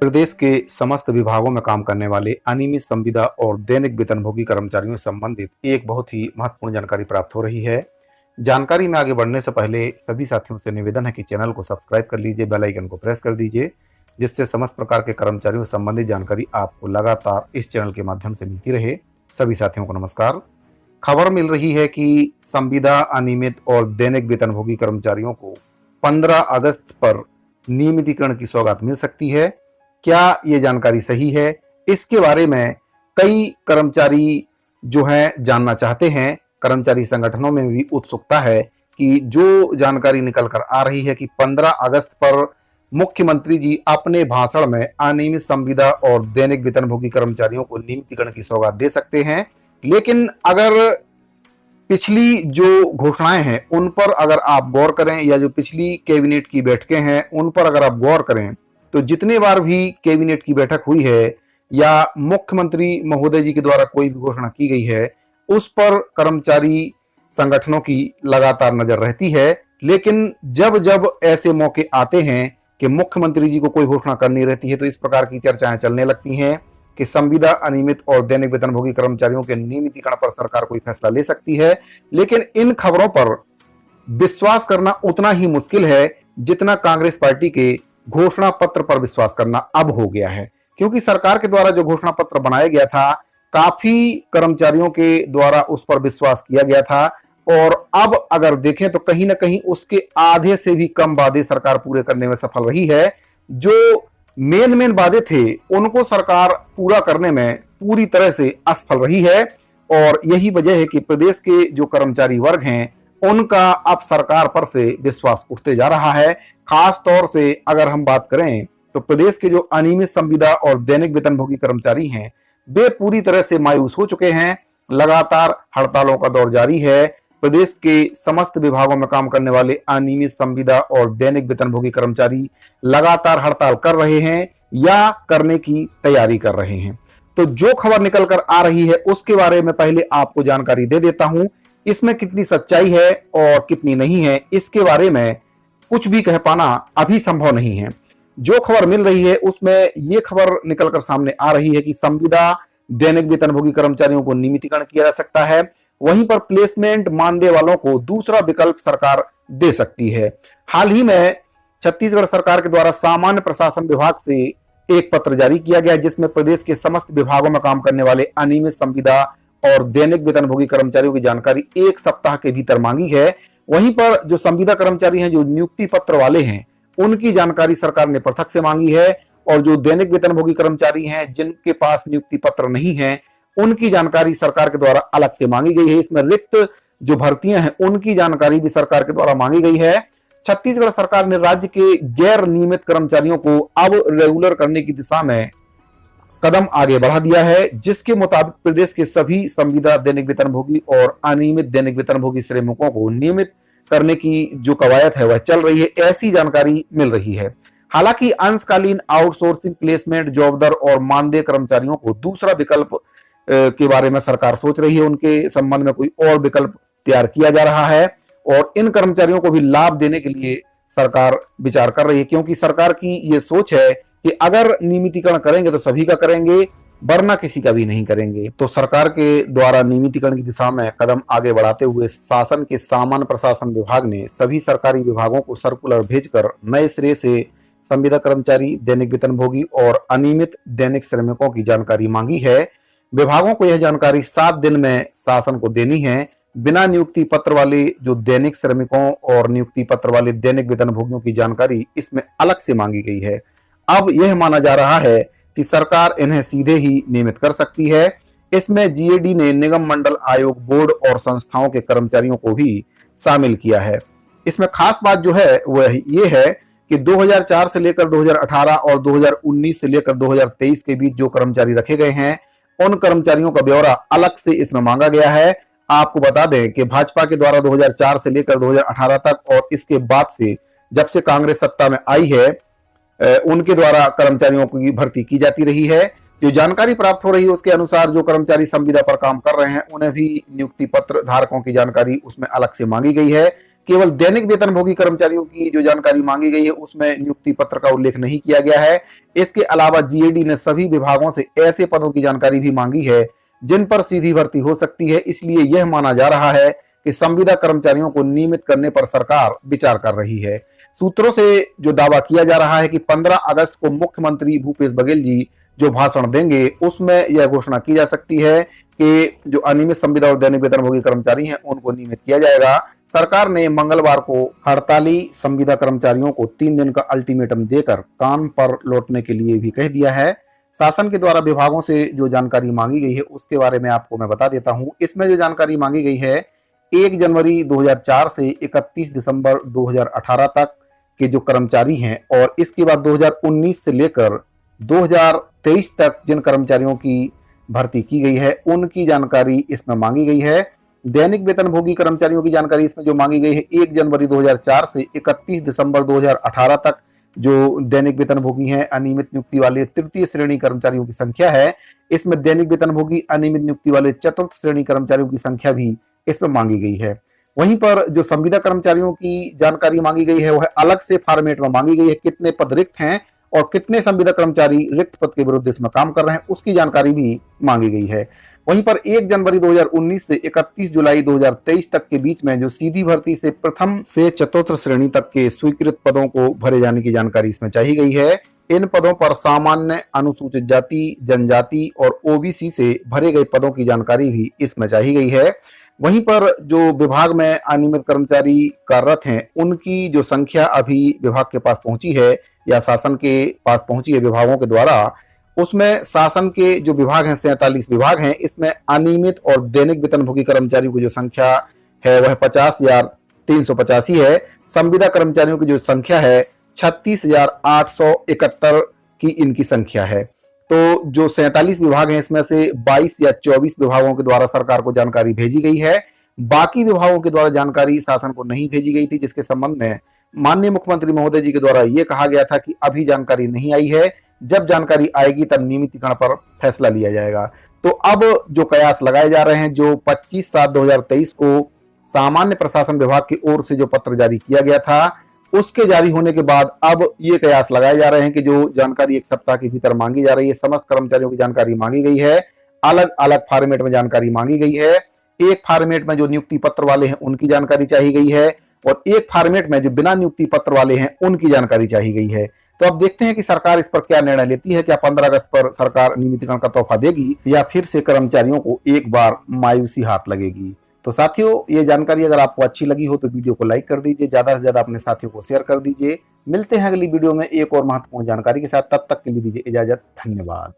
प्रदेश के समस्त विभागों में काम करने वाले अनियमित संविदा और दैनिक वेतनभोगी कर्मचारियों से संबंधित एक बहुत ही महत्वपूर्ण जानकारी प्राप्त हो रही है। जानकारी में आगे बढ़ने से पहले सभी साथियों से निवेदन है कि चैनल को सब्सक्राइब कर लीजिए, बेल आइकन को प्रेस कर दीजिए, जिससे समस्त प्रकार के कर्मचारियों से संबंधित जानकारी आपको लगातार इस चैनल के माध्यम से मिलती रहे। सभी साथियों को नमस्कार। खबर मिल रही है कि संविदा अनियमित और दैनिक वेतनभोगी कर्मचारियों को 15 अगस्त पर नियमितीकरण की सौगात मिल सकती है। क्या ये जानकारी सही है? इसके बारे में कई कर्मचारी जो हैं जानना चाहते हैं। कर्मचारी संगठनों में भी उत्सुकता है कि जो जानकारी निकल कर आ रही है कि 15 अगस्त पर मुख्यमंत्री जी अपने भाषण में अनियमित संविदा और दैनिक वेतनभोगी कर्मचारियों को नियमितीकरण की सौगात दे सकते हैं। लेकिन अगर पिछली जो घोषणाएं हैं उन पर अगर आप गौर करें, या जो पिछली कैबिनेट की बैठकें हैं उन पर अगर आप गौर करें, तो जितने बार भी कैबिनेट की बैठक हुई है या मुख्यमंत्री महोदय जी के द्वारा कोई भी घोषणा की गई है, उस पर कर्मचारी संगठनों की लगातार नजर रहती है। लेकिन जब जब ऐसे मौके आते हैं कि मुख्यमंत्री जी को कोई घोषणा करनी रहती है, तो इस प्रकार की चर्चाएं चलने लगती हैं कि संविदा अनियमित और दैनिक वेतनभोगी कर्मचारियों के नियमितीकरण पर सरकार कोई फैसला ले सकती है। लेकिन इन खबरों पर विश्वास करना उतना ही मुश्किल है जितना कांग्रेस पार्टी के घोषणा पत्र पर विश्वास करना अब हो गया है, क्योंकि सरकार के द्वारा जो घोषणा पत्र बनाया गया था, काफी कर्मचारियों के द्वारा उस पर विश्वास किया गया था, और अब अगर देखें तो कहीं ना कहीं उसके आधे से भी कम वादे सरकार पूरे करने में सफल रही है। जो मेन वादे थे उनको सरकार पूरा करने में पूरी तरह से असफल रही है, और यही वजह है कि प्रदेश के जो कर्मचारी वर्ग हैं उनका अब सरकार पर से विश्वास उठते जा रहा है। खास तौर से अगर हम बात करें तो प्रदेश के जो अनियमित संविदा और दैनिक वेतनभोगी कर्मचारी हैं वे पूरी तरह से मायूस हो चुके हैं। लगातार हड़तालों का दौर जारी है। प्रदेश के समस्त विभागों में काम करने वाले अनियमित संविदा और दैनिक वेतनभोगी कर्मचारी लगातार हड़ताल कर रहे हैं या करने की तैयारी कर रहे हैं। तो जो खबर निकल कर आ रही है उसके बारे में पहले आपको जानकारी दे देता हूं। इसमें कितनी सच्चाई है और कितनी नहीं है, इसके बारे में कुछ भी कह पाना अभी संभव नहीं है। जो खबर मिल रही है उसमें यह खबर निकलकर सामने आ रही है कि संविदा दैनिक वेतनभोगी कर्मचारियों को नियमितीकरण किया जा सकता है। वहीं पर प्लेसमेंट मानदेय वालों को दूसरा विकल्प सरकार दे सकती है। हाल ही में छत्तीसगढ़ सरकार के द्वारा सामान्य प्रशासन विभाग से एक पत्र जारी किया गया, जिसमें प्रदेश के समस्त विभागों में काम करने वाले अनियमित संविदा और दैनिक वेतनभोगी कर्मचारियों की जानकारी 1 सप्ताह के भीतर मांगी है। वहीं पर जो संविदा कर्मचारी हैं, जो नियुक्ति पत्र वाले हैं, उनकी जानकारी सरकार ने पृथक से मांगी है, और जो दैनिक वेतनभोगी कर्मचारी हैं जिनके पास नियुक्ति पत्र नहीं है उनकी जानकारी सरकार के द्वारा अलग से मांगी गई है। इसमें रिक्त जो भर्तियां हैं उनकी जानकारी भी सरकार के द्वारा मांगी गई है। छत्तीसगढ़ सरकार ने राज्य के गैर नियमित कर्मचारियों को अब रेगुलर करने की दिशा में कदम आगे बढ़ा दिया है, जिसके मुताबिक प्रदेश के सभी संविदा दैनिक वेतनभोगी और अनियमित दैनिक वेतनभोगी श्रमिकों को नियमित करने की जो कवायद है वह चल रही है, ऐसी जानकारी मिल रही है। हालांकि अंशकालीन आउटसोर्सिंग, प्लेसमेंट, जॉब दर और मानदेय कर्मचारियों को दूसरा विकल्प के बारे में सरकार सोच रही है। उनके संबंध में कोई और विकल्प तैयार किया जा रहा है, और इन कर्मचारियों को भी लाभ देने के लिए सरकार विचार कर रही है, क्योंकि सरकार की ये सोच है कि अगर नियमितीकरण करेंगे तो सभी का करेंगे, वरना किसी का भी नहीं करेंगे। तो सरकार के द्वारा नियमितीकरण की दिशा में कदम आगे बढ़ाते हुए शासन के सामान्य प्रशासन विभाग ने सभी सरकारी विभागों को सर्कुलर भेजकर नए सिरे से संविदा कर्मचारी, दैनिक वेतनभोगी और अनियमित दैनिक श्रमिकों की जानकारी मांगी है। विभागों को यह जानकारी 7 दिन में शासन को देनी है। बिना नियुक्ति पत्र वाले जो दैनिक श्रमिकों और नियुक्ति पत्र वाले दैनिक वेतनभोगियों की जानकारी इसमें अलग से मांगी गई है। अब यह माना जा रहा है कि सरकार इन्हें सीधे ही नियमित कर सकती है। इसमें जीएडी ने निगम मंडल आयोग, बोर्ड और संस्थाओं के कर्मचारियों को भी शामिल किया है। इसमें खास बात जो है वह ये है कि 2004 से लेकर 2018 और 2019 से लेकर 2023 के बीच जो कर्मचारी रखे गए हैं उन कर्मचारियों का ब्यौरा अलग से इसमें मांगा गया है। आपको बता दें कि भाजपा के द्वारा 2004 से लेकर 2018 तक और इसके बाद से जब से कांग्रेस सत्ता में आई है, उनके द्वारा कर्मचारियों की भर्ती की जाती रही है। जो जानकारी प्राप्त हो रही है उसके अनुसार जो कर्मचारी संविदा पर काम कर रहे हैं उन्हें भी नियुक्ति पत्र धारकों की जानकारी उसमें अलग से मांगी गई है, केवल दैनिक वेतनभोगी कर्मचारियों की जो जानकारी मांगी गई है उसमें नियुक्ति पत्र का उल्लेख नहीं किया गया है। इसके अलावा जीएडी ने सभी विभागों से ऐसे पदों की जानकारी भी मांगी है जिन पर सीधी भर्ती हो सकती है। इसलिए यह माना जा रहा है कि संविदा कर्मचारियों को नियमित करने पर सरकार विचार कर रही है। सूत्रों से जो दावा किया जा रहा है कि 15 अगस्त को मुख्यमंत्री भूपेश बघेल जी जो भाषण देंगे उसमें यह घोषणा की जा सकती है कि जो अनियमित संविदा और दैनिक वेतनभोगी कर्मचारी हैं उनको नियमित किया जाएगा। सरकार ने मंगलवार को हड़ताली संविदा कर्मचारियों को 3 दिन का अल्टीमेटम देकर काम पर लौटने के लिए भी कह दिया है। शासन के द्वारा विभागों से जो जानकारी मांगी गई है उसके बारे में आपको मैं बता देता हूं। इसमें जो जानकारी मांगी गई है 1 जनवरी 2004 से 31 दिसंबर 2018 तक के जो कर्मचारी हैं और इसके बाद 2019 से लेकर 2023 तक जिन कर्मचारियों की भर्ती की गई है उनकी जानकारी इसमें मांगी गई है। दैनिक वेतनभोगी कर्मचारियों की जानकारी इसमें जो मांगी गई है 1 जनवरी 2004 से 31 दिसंबर 2018 तक जो दैनिक वेतनभोगी हैं अनियमित नियुक्ति वाले तृतीय श्रेणी कर्मचारियों की संख्या है। इसमें दैनिक वेतनभोगी अनियमित नियुक्ति वाले चतुर्थ श्रेणी कर्मचारियों की संख्या भी इसमें मांगी गई है। वहीं पर जो संविदा कर्मचारियों की जानकारी मांगी गई है वह अलग से फॉर्मेट में मांगी गई है। कितने पद रिक्त हैं और कितने संविदा कर्मचारी रिक्त पद के विरुद्ध इसमें काम कर रहे हैं उसकी जानकारी भी मांगी गई है। वहीं पर 1 जनवरी 2019 से 31 जुलाई 2023 तक के बीच में जो सीधी भर्ती से प्रथम से चतुर्थ श्रेणी तक के स्वीकृत पदों को भरे जाने की जानकारी इसमें चाहिए गई है। इन पदों पर सामान्य, अनुसूचित जाति, जनजाति और ओबीसी से भरे गए पदों की जानकारी भी इसमें चाहिए गई है। वहीं पर जो विभाग में अनियमित कर्मचारी कार्यरत हैं उनकी जो संख्या अभी विभाग के पास पहुंची है या शासन के पास पहुंची है विभागों के द्वारा, उसमें शासन के जो विभाग हैं 47 विभाग हैं। इसमें अनियमित और दैनिक वेतनभोगी कर्मचारियों की जो संख्या है वह 50,385 है। संविदा कर्मचारियों की जो संख्या है 36,871 की इनकी संख्या है। तो जो 47 विभाग हैं इसमें से 22 या 24 विभागों के द्वारा सरकार को जानकारी भेजी गई है। बाकी विभागों के द्वारा जानकारी शासन को नहीं भेजी गई थी, जिसके संबंध में माननीय मुख्यमंत्री महोदय जी के द्वारा यह कहा गया था कि अभी जानकारी नहीं आई है, जब जानकारी आएगी तब नियमितीकरण पर फैसला लिया जाएगा। तो अब जो कयास लगाए जा रहे हैं, जो 25/7/2023 को सामान्य प्रशासन विभाग की ओर से जो पत्र जारी किया गया था उसके जारी होने के बाद अब ये कयास लगाए जा रहे हैं कि जो जानकारी 1 सप्ताह के भीतर मांगी जा रही है, समस्त कर्मचारियों की जानकारी मांगी गई है, अलग अलग फॉर्मेट में जानकारी मांगी गई है। एक फॉर्मेट में जो नियुक्ति पत्र वाले हैं उनकी जानकारी चाहिए गई है और एक फॉर्मेट में जो बिना नियुक्ति पत्र वाले हैं उनकी जानकारी चाहिए गई है। तो अब देखते हैं कि सरकार इस पर क्या निर्णय लेती है। क्या 15 अगस्त पर सरकार नियमितीकरण का तोहफा देगी या फिर से कर्मचारियों को एक बार मायूसी हाथ लगेगी। तो साथियों, ये जानकारी अगर आपको अच्छी लगी हो तो वीडियो को लाइक कर दीजिए, ज्यादा से ज्यादा अपने साथियों को शेयर कर दीजिए। मिलते हैं अगली वीडियो में एक और महत्वपूर्ण जानकारी के साथ, तब तक के लिए दीजिए इजाजत। धन्यवाद।